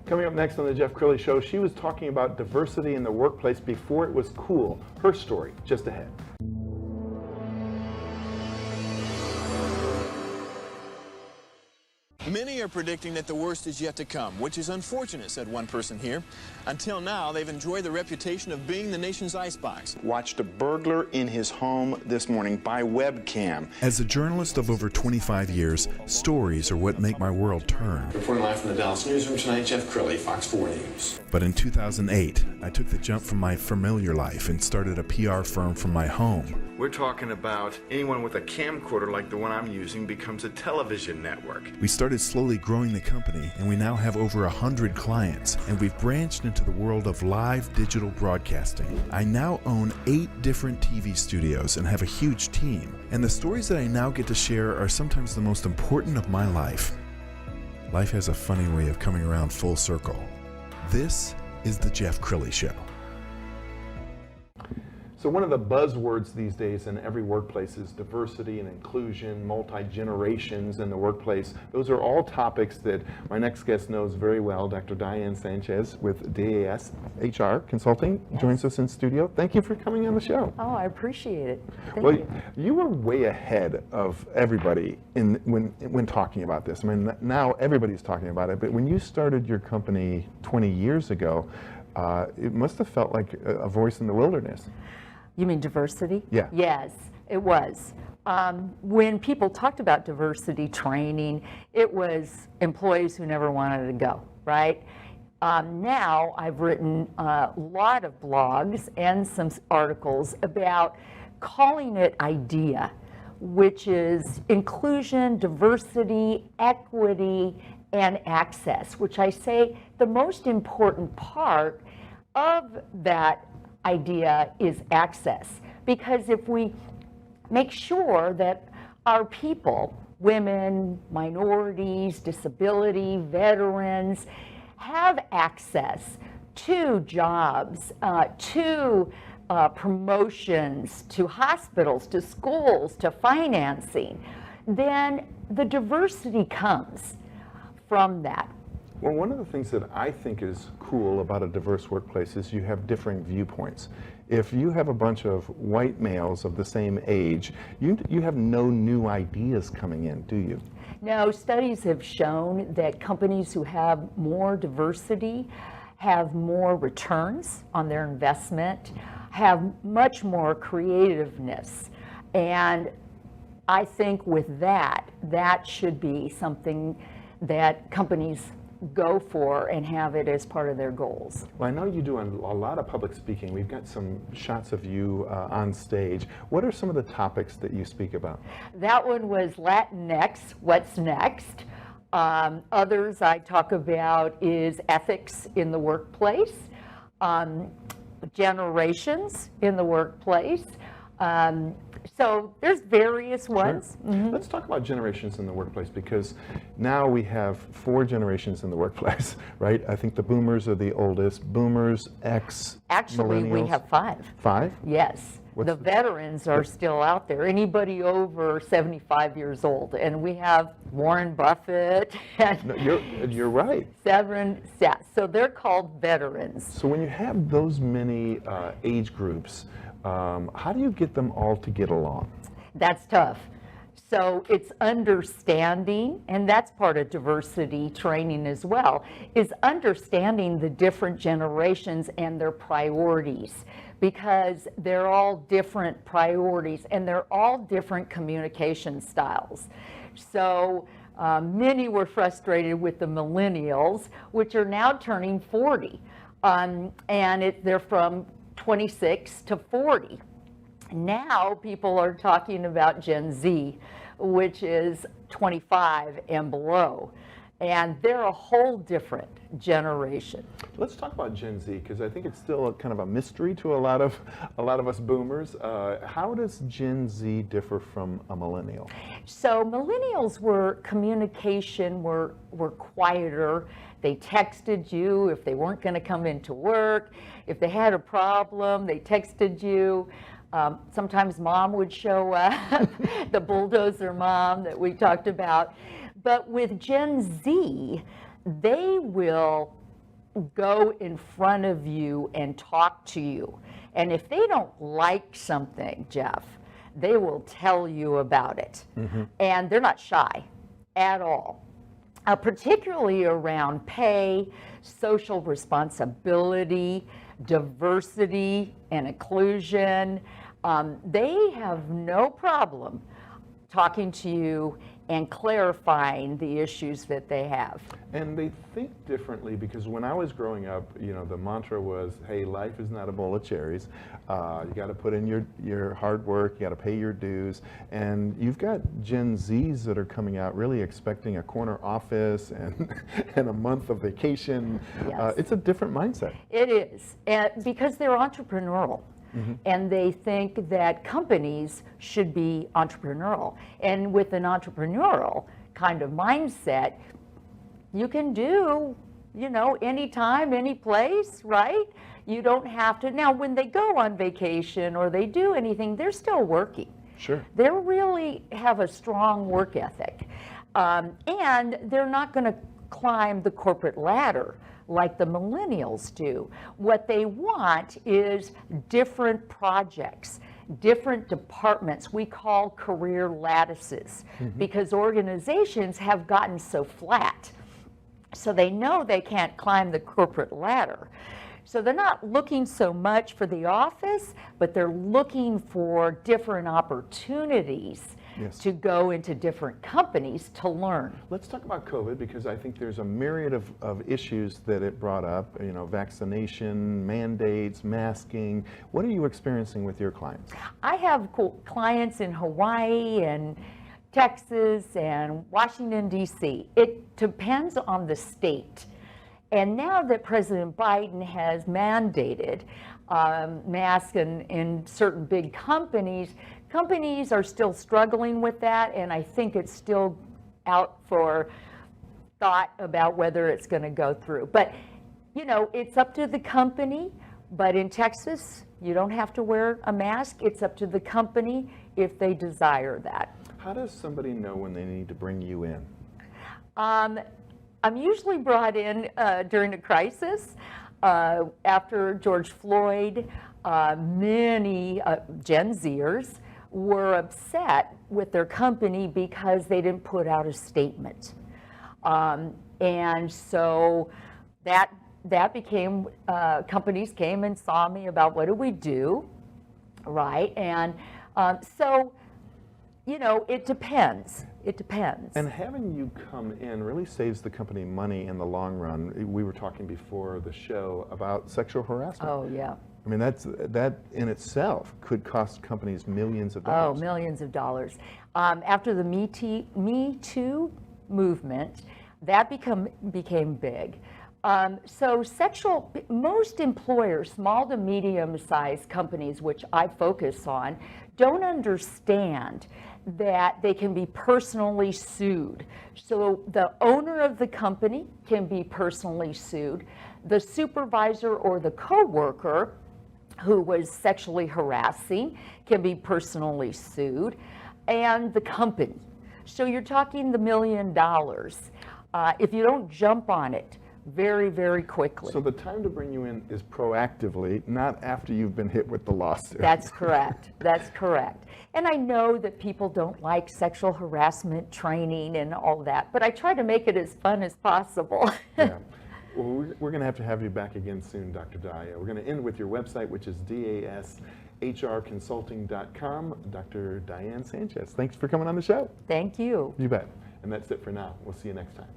Coming up next on the Jeff Crilley Show, she was talking about diversity in the workplace before it was cool. Her story just ahead. Many are predicting that the worst is yet to come, which is unfortunate, said one person here. Until now, they've enjoyed the reputation of being the nation's icebox. Watched a burglar in his home this morning by webcam. As a journalist of over 25 years, stories are what make my world turn. Reporting live from the Dallas newsroom tonight, Jeff Crilley, Fox 4 News. But in 2008, I took the jump from my familiar life and started a PR firm from my home. We're talking about anyone with a camcorder like the one I'm using becomes a television network. We started slowly growing the company, and we now have over 100 clients, and we've branched into the world of live digital broadcasting. I now own 8 different TV studios and have a huge team, and the stories that I now get to share are sometimes the most important of my life. Life has a funny way of coming around full circle. This is the Jeff Crilley Show. So one of the buzzwords these days in every workplace is diversity and inclusion, multi-generations in the workplace. Those are all topics that my next guest knows very well. Dr. Ann Sanchez with DAS HR Consulting joins us in studio. Thank you for coming on the show. Oh, I appreciate it. Thank Well, you. you were way ahead of everybody when talking about this. I mean, now everybody's talking about it, but when you started your company 20 years ago, it must have felt like a voice in the wilderness. You mean diversity? Yeah. Yes, it was. When people talked about diversity training, it was employees who never wanted to go, right? Now I've written a lot of blogs and some articles about calling it IDEA, which is inclusion, diversity, equity, and access, which I say the most important part of that idea is access. Because if we make sure that our people, women, minorities, disability, veterans, have access to jobs, to promotions, to hospitals, to schools, to financing, then the diversity comes from that. Well, one of the things that I think is cool about a diverse workplace is you have differing viewpoints. If you have a bunch of white males of the same age, you have no new ideas coming in, do you? No, studies have shown that companies who have more diversity have more returns on their investment, have much more creativeness. And I think with that should be something that companies go for and have it as part of their goals. Well, I know you do a lot of public speaking. We've got some shots of you on stage. What are some of the topics that you speak about? That one was Latinx, what's next? Others I talk about is ethics in the workplace, generations in the workplace. So there's various ones. Sure. Mm-hmm. Let's talk about generations in the workplace, because now we have 4 generations in the workplace, right? I think the boomers are the oldest. Boomers, X, Actually, millennials. we have 5. 5? Yes. The veterans are still out there. Anybody over 75 years old. And we have Warren Buffett. And No, you're right. So they're called veterans. So when you have those many age groups, how do you get them all to get along? That's tough. So it's understanding, and that's part of diversity training as well, is understanding the different generations and their priorities, because they're all different priorities and they're all different communication styles. So many were frustrated with the millennials, which are now turning 40, and they're from 26 to 40. Now people are talking about Gen Z, which is 25 and below, and they're a whole different generation. Let's talk about Gen Z, because I think it's still kind of a mystery to a lot of us boomers. How does Gen Z differ from a millennial? So millennials were quieter. They texted you if they weren't going to come into work. If they had a problem, they texted you. Sometimes mom would show up, the bulldozer mom that we talked about. But with Gen Z, they will go in front of you and talk to you. And if they don't like something, Jeff, they will tell you about it. And they're not shy at all. Particularly around pay, social responsibility, diversity and inclusion. They have no problem talking to you and clarifying the issues that they have. And they think differently, because when I was growing up, the mantra was, hey, life is not a bowl of cherries. You got to put in your hard work, you got to pay your dues. And you've got Gen Zs that are coming out really expecting a corner office and a month of vacation. Yes. It's a different mindset. It is, and because they're entrepreneurial. And they think that companies should be entrepreneurial. And with an entrepreneurial kind of mindset, you can do, anytime, any place, right? You don't have to. Now, when they go on vacation or they do anything, they're still working. Sure. They really have a strong work ethic. And they're not going to climb the corporate ladder like the millennials do. What they want is different projects, different departments. We call career lattices, because organizations have gotten so flat. So they know they can't climb the corporate ladder. So they're not looking so much for the office, but they're looking for different opportunities to go into different companies to learn. Let's talk about COVID, because I think there's a myriad of issues that it brought up, vaccination, mandates, masking. What are you experiencing with your clients? I have clients in Hawaii and Texas and Washington, D.C. It depends on the state. And now that President Biden has mandated masks in certain big companies are still struggling with that, and I think it's still out for thought about whether it's going to go through. But, it's up to the company. But in Texas, you don't have to wear a mask. It's up to the company if they desire that. How does somebody know when they need to bring you in? I'm usually brought in during a crisis. After George Floyd, many Gen Zers were upset with their company because they didn't put out a statement. And so that became, companies came and saw me about what do we do, right? And so, it depends. It depends. And having you come in really saves the company money in the long run. We were talking before the show about sexual harassment. Oh, yeah. I mean, that in itself could cost companies millions of dollars. Oh, millions of dollars. After the Me Too movement, that became big. So most employers, small to medium-sized companies, which I focus on, don't understand that they can be personally sued. So the owner of the company can be personally sued. The supervisor or the coworker who was sexually harassing can be personally sued, and the company. So you're talking the $1 million if you don't jump on it very, very quickly. So the time to bring you in is proactively, not after you've been hit with the lawsuit. That's correct. That's correct. And I know that people don't like sexual harassment training and all that, but I try to make it as fun as possible. Yeah. Well, we're going to have you back again soon, Dr. Daya. We're going to end with your website, which is dashrconsulting.com. Dr. Ann Sanchez, thanks for coming on the show. Thank you. You bet. And that's it for now. We'll see you next time.